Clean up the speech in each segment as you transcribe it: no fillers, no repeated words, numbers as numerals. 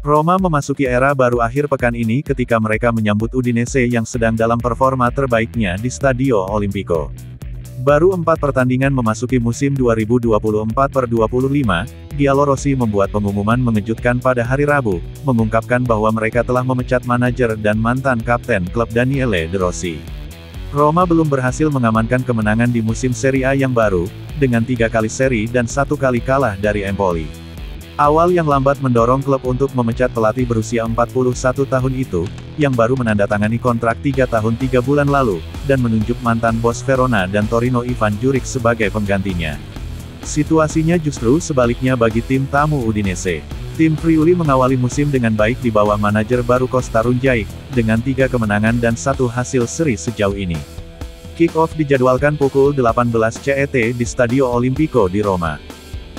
Roma memasuki era baru akhir pekan ini ketika mereka menyambut Udinese yang sedang dalam performa terbaiknya di Stadio Olimpico. Baru 4 pertandingan memasuki musim 2024/25, Giallorossi membuat pengumuman mengejutkan pada hari Rabu, mengungkapkan bahwa mereka telah memecat manajer dan mantan kapten klub Daniele De Rossi. Roma belum berhasil mengamankan kemenangan di musim Serie A yang baru, dengan 3 kali seri dan 1 kali kalah dari Empoli. Awal yang lambat mendorong klub untuk memecat pelatih berusia 41 tahun itu, yang baru menandatangani kontrak 3 tahun 3 bulan lalu, dan menunjuk mantan bos Verona dan Torino Ivan Juric sebagai penggantinya. Situasinya justru sebaliknya bagi tim tamu Udinese. Tim Friuli mengawali musim dengan baik di bawah manajer baru Costa Runjaic, dengan 3 kemenangan dan 1 hasil seri sejauh ini. Kick-off dijadwalkan pukul 18 CET di Stadio Olimpico di Roma.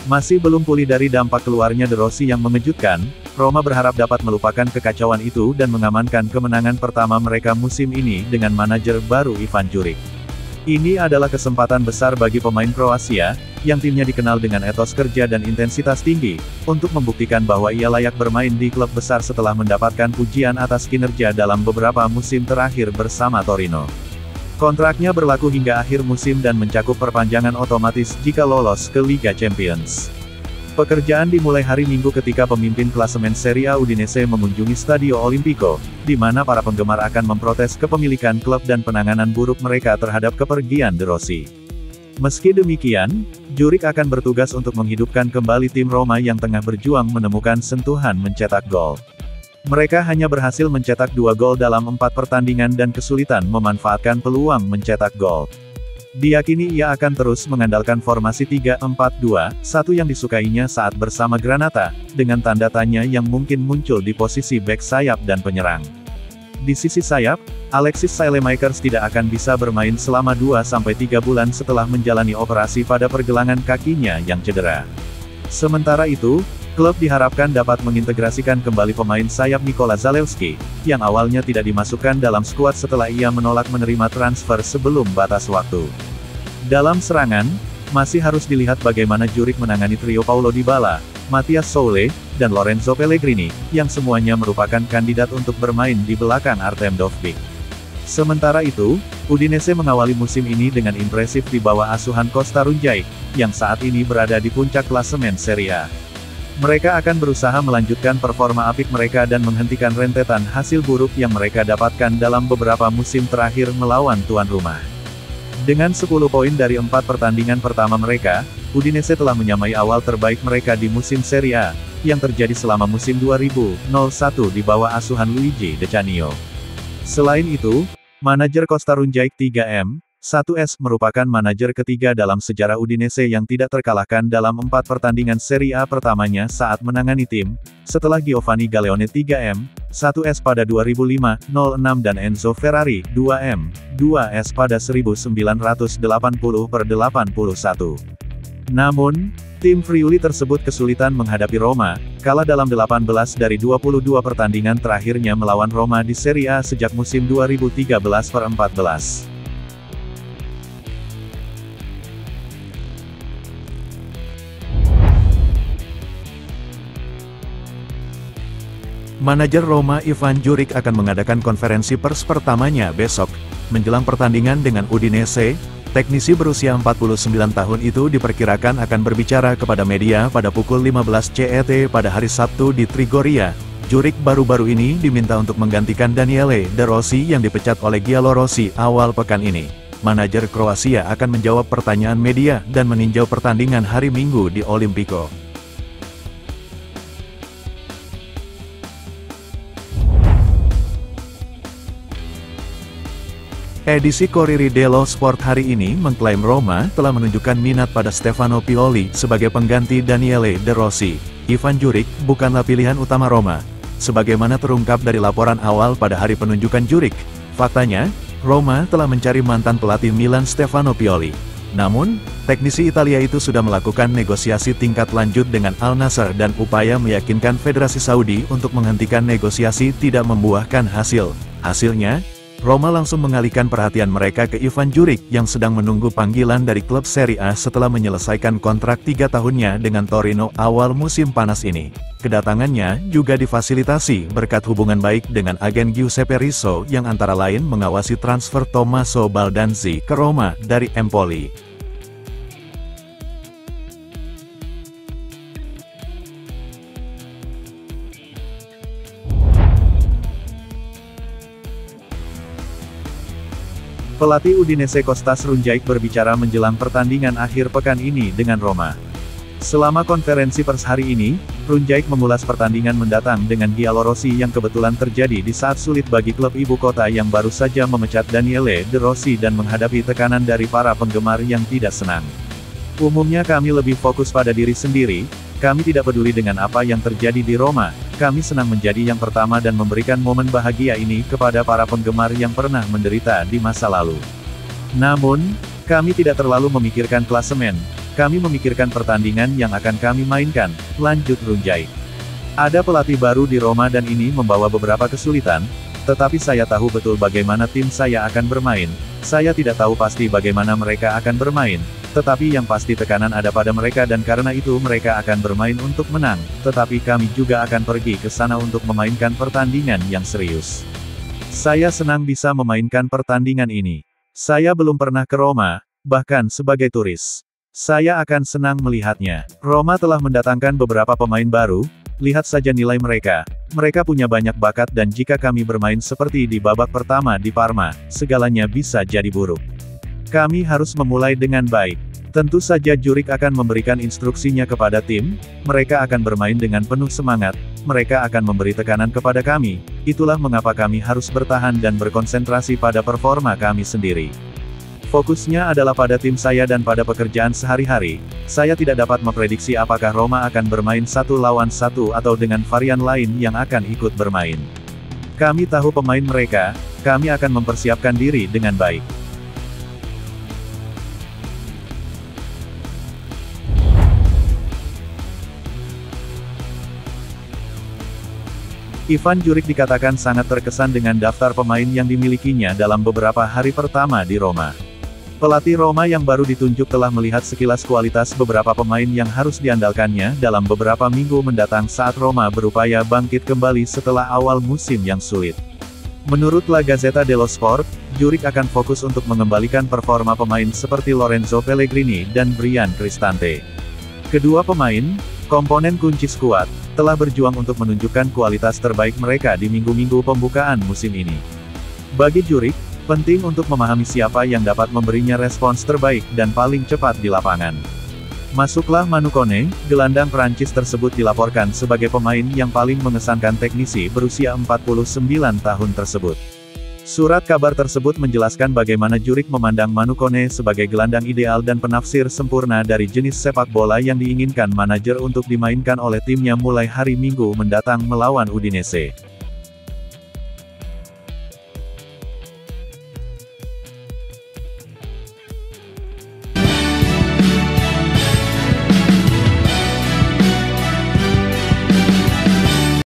Masih belum pulih dari dampak keluarnya De Rossi yang mengejutkan, Roma berharap dapat melupakan kekacauan itu dan mengamankan kemenangan pertama mereka musim ini dengan manajer baru Ivan Juric. Ini adalah kesempatan besar bagi pemain Kroasia, yang timnya dikenal dengan etos kerja dan intensitas tinggi, untuk membuktikan bahwa ia layak bermain di klub besar setelah mendapatkan pujian atas kinerja dalam beberapa musim terakhir bersama Torino. Kontraknya berlaku hingga akhir musim dan mencakup perpanjangan otomatis jika lolos ke Liga Champions. Pekerjaan dimulai hari Minggu ketika pemimpin klasemen Serie A Udinese mengunjungi Stadio Olimpico, di mana para penggemar akan memprotes kepemilikan klub dan penanganan buruk mereka terhadap kepergian De Rossi. Meski demikian, Juric akan bertugas untuk menghidupkan kembali tim Roma yang tengah berjuang menemukan sentuhan mencetak gol. Mereka hanya berhasil mencetak 2 gol dalam 4 pertandingan dan kesulitan memanfaatkan peluang mencetak gol. Diyakini ia akan terus mengandalkan formasi 3-4-2-1 yang disukainya saat bersama Granata, dengan tanda tanya yang mungkin muncul di posisi bek sayap dan penyerang. Di sisi sayap, Alexis Saelemaekers tidak akan bisa bermain selama 2-3 bulan setelah menjalani operasi pada pergelangan kakinya yang cedera. Sementara itu, klub diharapkan dapat mengintegrasikan kembali pemain sayap Nikola Zalewski, yang awalnya tidak dimasukkan dalam skuad setelah ia menolak menerima transfer sebelum batas waktu. Dalam serangan, masih harus dilihat bagaimana Juric menangani trio Paulo Dybala, Matthias Soule, dan Lorenzo Pellegrini, yang semuanya merupakan kandidat untuk bermain di belakang Artem Dovbyk. Sementara itu, Udinese mengawali musim ini dengan impresif di bawah asuhan Costa Runjaic, yang saat ini berada di puncak klasemen Serie A. Mereka akan berusaha melanjutkan performa apik mereka dan menghentikan rentetan hasil buruk yang mereka dapatkan dalam beberapa musim terakhir melawan tuan rumah. Dengan 10 poin dari 4 pertandingan pertama mereka, Udinese telah menyamai awal terbaik mereka di musim Serie A, yang terjadi selama musim 2001 di bawah asuhan Luigi De Canio. Selain itu, manajer Costa Runjaic 3M1S merupakan manajer ketiga dalam sejarah Udinese yang tidak terkalahkan dalam 4 pertandingan Serie A pertamanya saat menangani tim, setelah Giovanni Galeone 3M1S pada 2005-06 dan Enzo Ferrari 2M2S pada 1980/81. Namun, tim Friuli tersebut kesulitan menghadapi Roma, kalah dalam 18 dari 22 pertandingan terakhirnya melawan Roma di Serie A sejak musim 2013/14. Manajer Roma Ivan Juric akan mengadakan konferensi pers pertamanya besok, menjelang pertandingan dengan Udinese. Teknisi berusia 49 tahun itu diperkirakan akan berbicara kepada media pada pukul 15 CET pada hari Sabtu di Trigoria. Juric baru-baru ini diminta untuk menggantikan Daniele De Rossi yang dipecat oleh Giallorossi awal pekan ini. Manajer Kroasia akan menjawab pertanyaan media dan meninjau pertandingan hari Minggu di Olimpico. Edisi Corriere dello Sport hari ini mengklaim Roma telah menunjukkan minat pada Stefano Pioli sebagai pengganti Daniele De Rossi. Ivan Juric bukanlah pilihan utama Roma. Sebagaimana terungkap dari laporan awal pada hari penunjukan Juric, faktanya, Roma telah mencari mantan pelatih Milan Stefano Pioli. Namun, teknisi Italia itu sudah melakukan negosiasi tingkat lanjut dengan Al Nassr dan upaya meyakinkan Federasi Saudi untuk menghentikan negosiasi tidak membuahkan hasil. Hasilnya, Roma langsung mengalihkan perhatian mereka ke Ivan Djuric yang sedang menunggu panggilan dari klub Serie A setelah menyelesaikan kontrak 3 tahunnya dengan Torino awal musim panas ini. Kedatangannya juga difasilitasi berkat hubungan baik dengan agen Giuseppe Rizzo yang antara lain mengawasi transfer Tommaso Baldanzi ke Roma dari Empoli. Pelatih Udinese Kostas Runjaic berbicara menjelang pertandingan akhir pekan ini dengan Roma. Selama konferensi pers hari ini, Runjaic mengulas pertandingan mendatang dengan Giallorossi yang kebetulan terjadi di saat sulit bagi klub ibu kota yang baru saja memecat Daniele De Rossi dan menghadapi tekanan dari para penggemar yang tidak senang. Umumnya kami lebih fokus pada diri sendiri, kami tidak peduli dengan apa yang terjadi di Roma, kami senang menjadi yang pertama dan memberikan momen bahagia ini kepada para penggemar yang pernah menderita di masa lalu. Namun, kami tidak terlalu memikirkan klasemen, kami memikirkan pertandingan yang akan kami mainkan, lanjut Runjaic. Ada pelatih baru di Roma dan ini membawa beberapa kesulitan, tetapi saya tahu betul bagaimana tim saya akan bermain, saya tidak tahu pasti bagaimana mereka akan bermain, tetapi yang pasti tekanan ada pada mereka dan karena itu mereka akan bermain untuk menang, tetapi kami juga akan pergi ke sana untuk memainkan pertandingan yang serius. Saya senang bisa memainkan pertandingan ini. Saya belum pernah ke Roma, bahkan sebagai turis. Saya akan senang melihatnya. Roma telah mendatangkan beberapa pemain baru, lihat saja nilai mereka. Mereka punya banyak bakat dan jika kami bermain seperti di babak pertama di Parma, segalanya bisa jadi buruk. Kami harus memulai dengan baik. Tentu saja Djuric akan memberikan instruksinya kepada tim, mereka akan bermain dengan penuh semangat, mereka akan memberi tekanan kepada kami, itulah mengapa kami harus bertahan dan berkonsentrasi pada performa kami sendiri. Fokusnya adalah pada tim saya dan pada pekerjaan sehari-hari. Saya tidak dapat memprediksi apakah Roma akan bermain 1 lawan 1 atau dengan varian lain yang akan ikut bermain. Kami tahu pemain mereka, kami akan mempersiapkan diri dengan baik. Ivan Djuric dikatakan sangat terkesan dengan daftar pemain yang dimilikinya dalam beberapa hari pertama di Roma. Pelatih Roma yang baru ditunjuk telah melihat sekilas kualitas beberapa pemain yang harus diandalkannya dalam beberapa minggu mendatang saat Roma berupaya bangkit kembali setelah awal musim yang sulit. Menurut La Gazzetta dello Sport, Djuric akan fokus untuk mengembalikan performa pemain seperti Lorenzo Pellegrini dan Bryan Cristante. Kedua pemain, komponen kunci skuad, telah berjuang untuk menunjukkan kualitas terbaik mereka di minggu-minggu pembukaan musim ini. Bagi Djuric, penting untuk memahami siapa yang dapat memberinya respons terbaik dan paling cepat di lapangan. Masuklah Manu Kone, gelandang Prancis tersebut dilaporkan sebagai pemain yang paling mengesankan teknisi berusia 49 tahun tersebut. Surat kabar tersebut menjelaskan bagaimana Djuric memandang Manu Kone sebagai gelandang ideal dan penafsir sempurna dari jenis sepak bola yang diinginkan manajer untuk dimainkan oleh timnya mulai hari Minggu mendatang melawan Udinese.